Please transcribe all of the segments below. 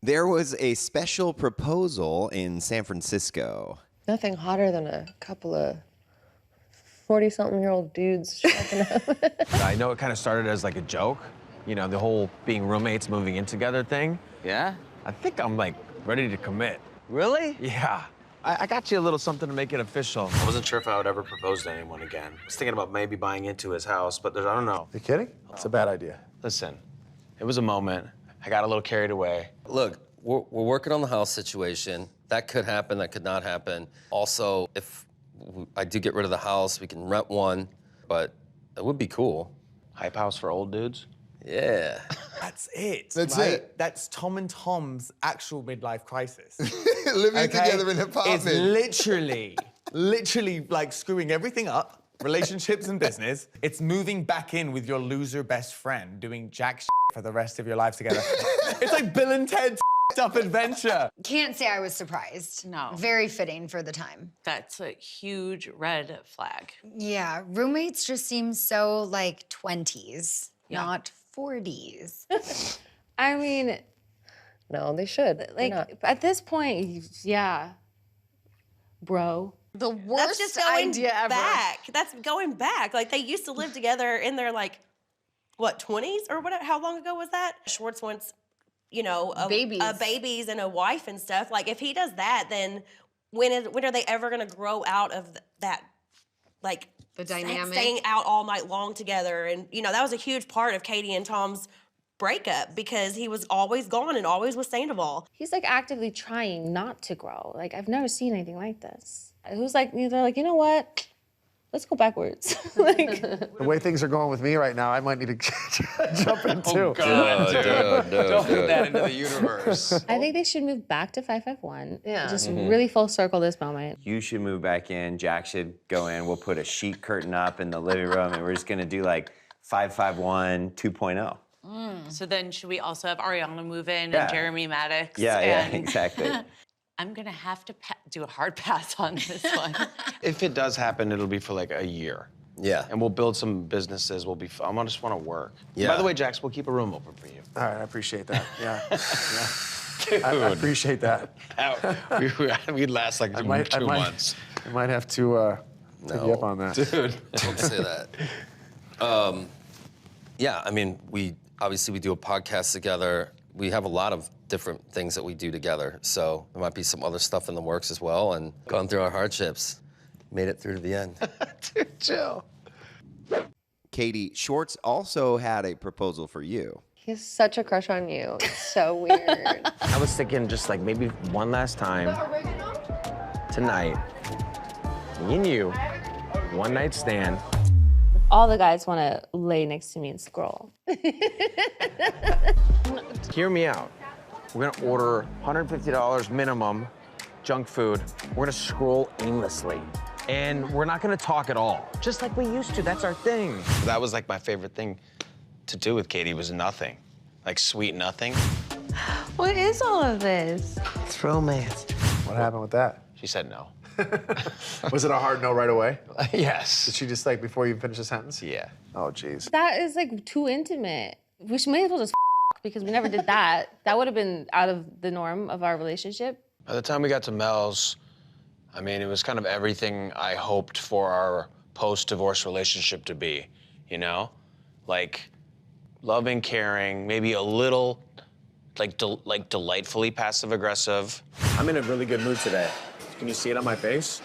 There was a special proposal in San Francisco. Nothing hotter than a couple of 40-something-year-old dudes shacking up. I know it kind of started as like a joke, you know, the whole being roommates, moving in together thing. Yeah? I think I'm like ready to commit. Really? Yeah. I got you a little something to make it official. I wasn't sure if I would ever propose to anyone again. I was thinking about maybe buying into his house, but I don't know. You kidding? It's a bad idea. Listen, it was a moment. I got a little carried away. Look, we're working on the house situation. That could happen, that could not happen. Also, if I do get rid of the house, we can rent one, but it would be cool. Hype house for old dudes? Yeah. That's it. That's right? it. That's Tom and Tom's actual midlife crisis. Living together in an apartment. It's literally like screwing everything up, relationships and business. It's moving back in with your loser best friend, doing jack shit for the rest of your life together. It's like Bill and Ted's up adventure. Can't say I was surprised. No. Very fitting for the time. That's a huge red flag. Yeah, roommates just seem so like 20s, Yeah. not 40s. I mean, no, they should. Like, at this point, yeah, bro. The worst just idea ever. back. That's going back. Like, they used to live together in their, like, what, 20s or whatever? How long ago was that? Schwartz wants, you know, babies and a wife and stuff. Like, if he does that, then when are they ever going to grow out of that, like, the dynamic? Staying out all night long together. And, you know, that was a huge part of Katie and Tom's breakup because he was always gone and always with Sandoval. He's like actively trying not to grow. Like, I've never seen anything like this. Who's like, they're like, you know what? Let's go backwards. Like, The way things are going with me right now, I might need to jump in too. Oh, God, dude. Don't put that into the universe. I think they should move back to 551. Yeah. Just really full circle this moment. You should move back in. Jack should go in. We'll put a sheet curtain up in the living room, and we're just gonna do like 551 2.0. So then should we also have Ariana move in Yeah. and Jeremy Madix? Yeah, yeah, and exactly. I'm gonna have to do a hard pass on this one. If it does happen, it'll be for like a year. Yeah. And we'll build some businesses. We'll be. I just want to work. Yeah. By the way, Jax, we'll keep a room open for you. All right, I appreciate that. Yeah. I appreciate that. We'd last like two months. I might have to take you up on that. Dude. Don't say that. Yeah, I mean, we do a podcast together. We have a lot of different things that we do together. So there might be some other stuff in the works as well. And gone through our hardships, made it through to the end. Dude, chill. Katie, Schwartz also had a proposal for you. He has such a crush on you. It's so weird. I was thinking just like maybe one last time tonight. Me and you, one night stand. All the guys want to lay next to me and scroll. Hear me out. We're gonna order $150 minimum junk food. We're gonna scroll aimlessly. And we're not gonna talk at all. Just like we used to, that's our thing. That was like my favorite thing to do with Katie was nothing. Like sweet nothing. What is all of this? It's romance. What happened with that? She said no. Was it a hard no right away? Yes. Did she just like before you finish the sentence? Yeah. Oh, jeez. That is like too intimate. We may as well just because we never did that. That would have been out of the norm of our relationship. By the time we got to Mel's, I mean, it was kind of everything I hoped for our post-divorce relationship to be, you know? Like, loving, caring, maybe a little, like delightfully passive-aggressive. I'm in a really good mood today. Can you see it on my face?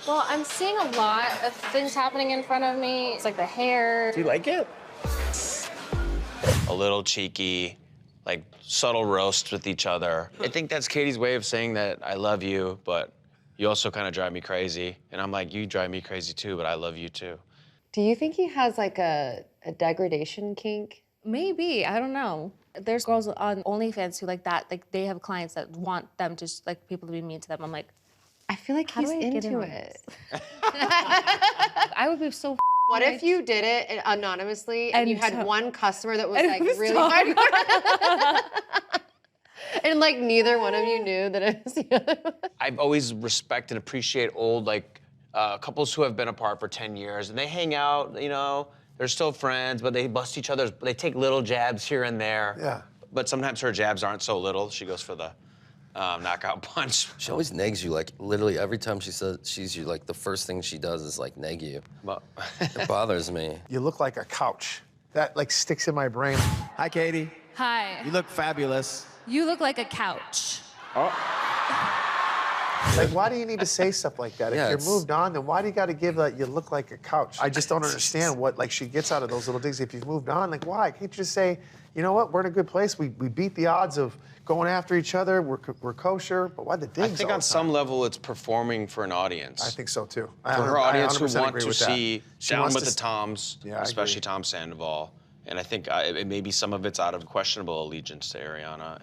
Well, I'm seeing a lot of things happening in front of me. It's like the hair. Do you like it? A little cheeky, like subtle roasts with each other. I think that's Katie's way of saying that I love you, but you also kind of drive me crazy. And I'm like, you drive me crazy too, but I love you too. Do you think he has like a degradation kink? Maybe, I don't know. There's girls on OnlyFans who like that. Like they have clients that want them to like people to be mean to them. I'm like, I feel like how he's do I get in into on it. I would be so. What if you did it anonymously and you had one customer that was like was really hardcore? And like neither one of you knew that it was the other one? I've always respect and appreciate old couples who have been apart for 10 years and they hang out, you know, they're still friends, but they bust each other's, they take little jabs here and there. Yeah. but sometimes her jabs aren't so little. She goes for the knockout punch. She always negs you, like, literally every time she sees you, like, the first thing she does is, like, neg you. But It bothers me. You look like a couch. That, like, sticks in my brain. Hi, Katie. Hi. You look fabulous. You look like a couch. Like, why do you need to say stuff like that? Yeah, If it's- you're moved on, then why do you got to give that you look like a couch? I just don't understand what, like, she gets out of those little digs. If you've moved on, like, why? Can't you just say, you know what, we're in a good place. We beat the odds of going after each other. We're kosher. But why the digs I think all on the some time? level it's performing for an audience. I think so, too. For her audience who 100% want agree to with that. see She down wants with to the Toms, Yeah, I especially agree. Tom Sandoval. And I think maybe some of it's out of questionable allegiance to Ariana.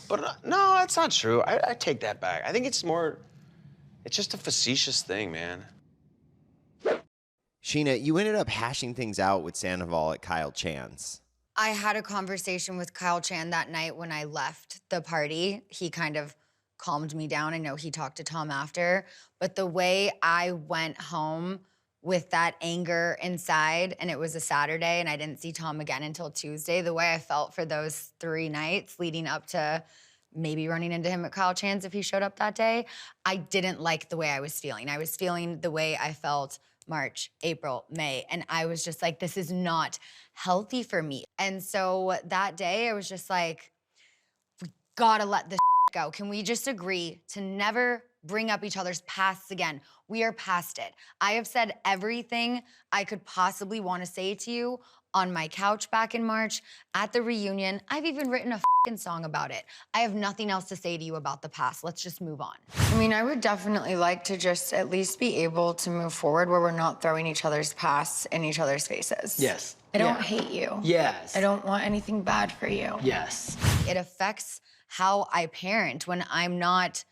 But no, that's not true. I take that back. I think it's just a facetious thing, man. Scheana, you ended up hashing things out with Sandoval at Kyle Chan's. I had a conversation with Kyle Chan that night when I left the party. He kind of calmed me down. I know he talked to Tom after, but the way I went home with that anger inside, and it was a Saturday and I didn't see Tom again until Tuesday, the way I felt for those 3 nights leading up to maybe running into him at Kyle Chan's if he showed up that day, I didn't like the way I was feeling. I was feeling the way I felt March, April, May, and I was just like, this is not healthy for me. And so that day I was just like, we gotta let this go. Can we just agree to never bring up each other's pasts again? We are past it. I have said everything I could possibly want to say to you on my couch back in March, at the reunion. I've even written a song about it. I have nothing else to say to you about the past. Let's just move on. I mean, I would definitely like to just at least be able to move forward where we're not throwing each other's pasts in each other's faces. Yes. I don't hate you. Yes. I don't want anything bad for you. Yes. It affects how I parent when I'm not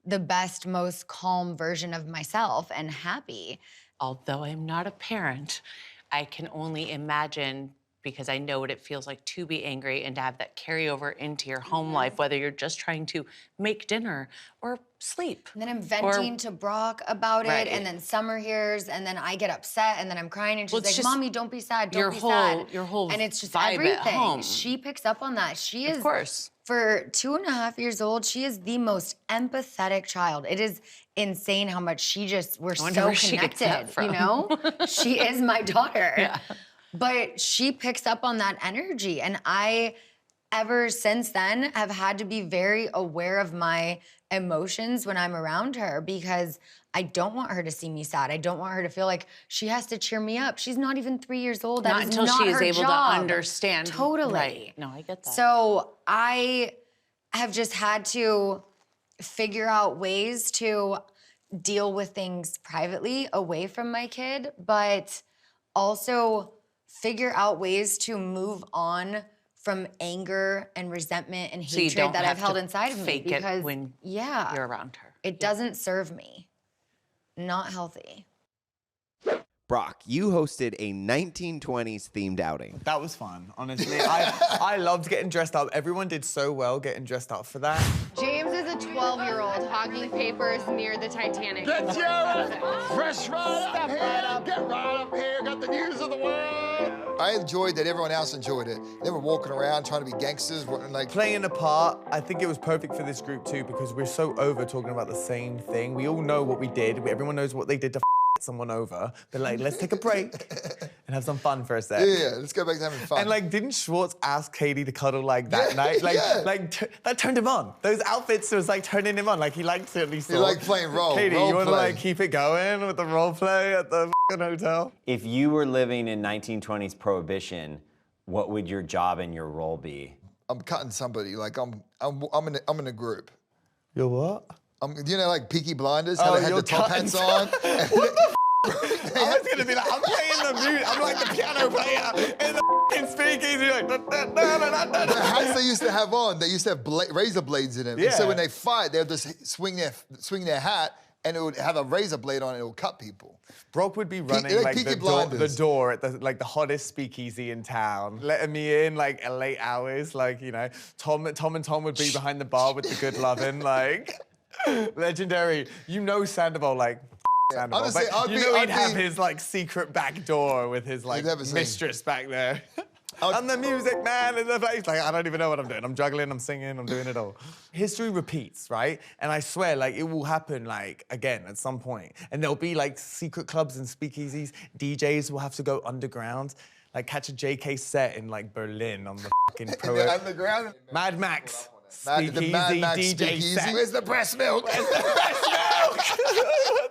the best, most calm version of myself and happy. Although I'm not a parent, I can only imagine, because I know what it feels like to be angry and to have that carry over into your home life, whether you're just trying to make dinner or sleep. And then I'm venting to Brock about Right. it, and then Summer hears, and then I get upset, and then I'm crying, and she's Well, it's like, just "Mommy, don't be sad, don't your be whole- sad." your whole and it's just vibe at everything. home. She picks up on that. She is, Of course. for 2.5 years old, she is the most empathetic child. It is insane how much we're I wonder so where she gets that connected, from. you know? She is my daughter. Yeah. But she picks up on that energy, and I, ever since then, have had to be very aware of my emotions when I'm around her because I don't want her to see me sad. I don't want her to feel like she has to cheer me up. She's not even 3 years old. That Not is until not she is her able job. to understand. Totally. Right. No, I get that. So I have just had to figure out ways to deal with things privately away from my kid, but also figure out ways to move on from anger and resentment and So you hatred don't that I've have held to inside of me fake it because when yeah, you're around her. it doesn't serve me. Not healthy. Brock, you hosted a 1920s themed outing. That was fun, honestly. I loved getting dressed up. Everyone did so well getting dressed up for that. James is a 12-year-old hogging papers near the Titanic. Get your fresh right up here. Get right up here. Got the news of the world. I enjoyed that. Everyone else enjoyed it. They were walking around trying to be gangsters, like Playing a part, I think it was perfect for this group too because we're so over talking about the same thing. We all know what we did. Everyone knows what they did to someone over. But like, let's take a break and have some fun for a sec. Yeah, let's go back to having fun. And like, didn't Schwartz ask Katie to cuddle like that night? Like, that turned him on. Those outfits was like turning him on. Like he liked to at least. He liked playing role. Katie, role you want to play. like keep it going with the role play at the hotel? If you were living in 1920s Prohibition, what would your job and your role be? I'm cutting somebody. Like I'm in a group. You're what? You know, like Peaky Blinders, how they had you're the top cutting hats on. I was gonna be like, I'm playing the music. I'm like the piano player in the f***ing speakeasy. Like, The hats they used to have on, they used to have razor blades in them. And so Yeah. when they fight, they would just swing their hat, and it would have a razor blade on it. It would cut people. Brock would be running like Peaky the Blinders. door at the hottest speakeasy in town, letting me in like at late hours. Like, you know, Tom and Tom would be behind the bar with the good lovin', like legendary. You know Sandoval like Sandoval, Honestly, but I'd you be- know I'd he'd have be- his like secret back door with his like never seen. mistress back there. I'm the music man in the place. Like, I don't even know what I'm doing. I'm juggling, I'm singing, I'm doing it all. History repeats, right? And I swear, like, it will happen, like, again at some point. And there'll be, like, secret clubs and speakeasies. DJs will have to go underground. Like, catch a JK set in, like, Berlin on the fucking pro. Underground? Mad Max. The Mad Max DJ speakeasy. set. Where's the breast milk? Where's the breast milk?